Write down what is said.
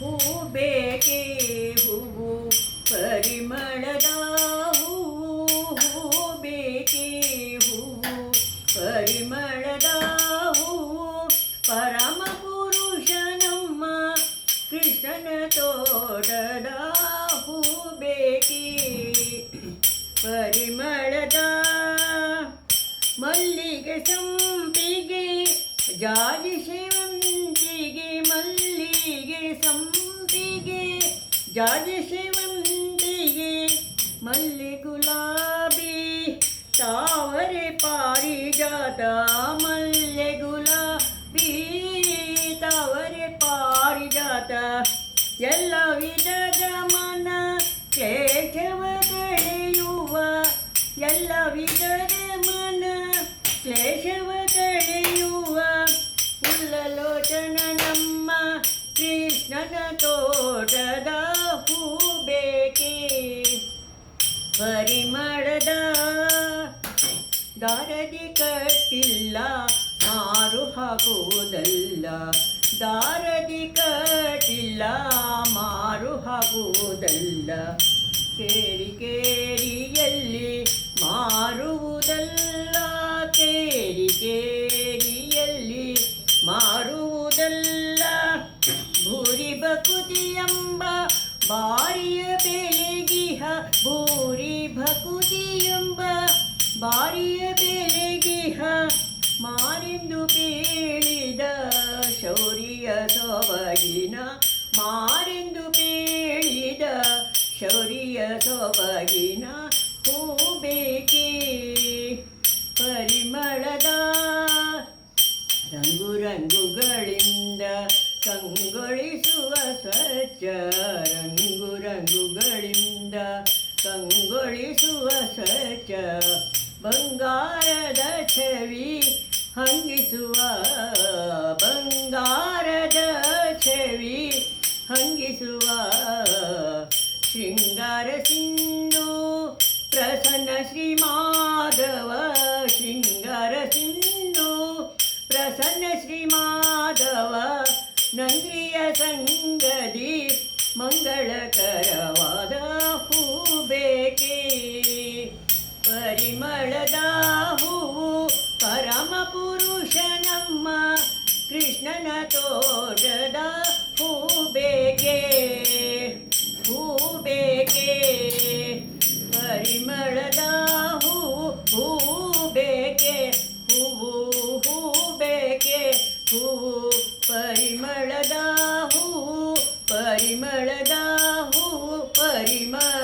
ಹೂ ಬೇಕೆ ಹೂವು ಪರಿಮಳದ ಹೂವು ಹೂ ಬೇಕೆ ಹೂವು ಪರಿಮಳದ ಹೂವು ಪರಮ ಪುರುಷ ನಮ್ಮ ಕೃಷ್ಣನ ತೋಟದ ಹೂ ಬೇಕೆ ಪರಿಮಳದ ಮಲ್ಲಿಗೆ ಸಂಪಿಗೆ ಜಾಜಿ ಸೇವಂತಿಗೆ ಮಲ್ಲಿಗೆ ಸಂಪಿಗೆ ಜಾಜಿ ಸೇವಂತಿಗೆ ಮಲ್ಲಿ ಗುಲಾಬಿ ತಾವರೆ ಪಾರಿಜಾತ ಮಲ್ಲೆ ಗುಲಾಬಿ ತಾವರೆ ಪಾರಿಜಾತ ಎಲ್ಲ ವಿಧದ ಮನ ಕ್ಲೇಶವ ತಡೆಯುವ ಎಲ್ಲ ವಿಧದ ಮನ ಕ್ಲೇಶವ ತಡೆಯುವ ಉಲ್ಲಲೋಚನ ನಮ್ಮ ಕೃಷ್ಣನ ತೋಟದ ಹೂ ಬೇಕೆ ಪರಿಮಳದ ದಾರದಿ ಕಟ್ಟಿಲ್ಲ ಮಾರು ಹಾಕುವುದಲ್ಲ ದಾರದಿ ಕಟ್ಟಿಲ್ಲ ಮಾರು ಹಾಕುವುದಲ್ಲ ಕೇರಿ ಕೇರಿಯಲ್ಲಿ ಮಾರುವುದಲ್ಲ ಕೇರಿ ಕೇರಿಯಲ್ಲಿ ಮಾರುವುದಲ್ಲ ಭೂರಿ ಭಕುತಿ ಎಂಬ ಬಾರಿಯ ಬೆಲೆಗಿಹ ಭೂರಿ ಭಕುತಿ ಎಂಬ ಬಾರಿಯ ಬೆಲೆಗಿಹ ಮಾರೆಂದು ಪೇಳಿದ ಶೌರ್ಯ ಸೊಬಗಿನ ಮಾರೆಂದು ಪೇಳಿದ ಶೌರ್ಯ ಸೊಬಗಿನ ಹೂ ಬೇಕೆ ಪರಿಮಳದ ರಂಗು ರಂಗುಗಳಿಂದ ಕಂಗೊಳಿಸುವ ಸ್ವಚ್ಛ ರಂಗು ರಂಗುಗಳಿಂದ ಕಂಗೊಳಿಸುವ ಸ್ವಚ್ಛ ಬಂಗಾರದ ಛವಿ ಹಂಗಿಸುವ ಬಂಗಾರದ ಛವಿ ಹಂಗಿಸುವ ಶೃಂಗಾರ ಸಿಂಧು ಪ್ರಸನ್ನ ಶ್ರೀ ಮಾಧವ ಶೃಂಗಾರ ಸಿಂಧು ಪ್ರಸನ್ನ ಶ್ರೀ ಮಾಧವ ನಂಗ್ರಿಯ ಸಂಗದಿ ಮಂಗಳಕರವಾದ ಹೂ ಬೇಕೆ ಪರಿಮಳದ ಹೂವು ಪರಮ ಪುರುಷ ನಮ್ಮ ಕೃಷ್ಣನ ತೋಟದ ಹೂ ಬೇಕೆ ಹೂ ಬೇಕೆ ಪರಿಮಳದ ಹೂವು ಹೂ ಬೇಕೆ ಹೂವು ಹೂ ಬೇಕೆ ಹೂವು ಪರಿಮಳದ ಹೂವು ಪರಿಮಳದ ಹೂವು ಪರಿಮಳ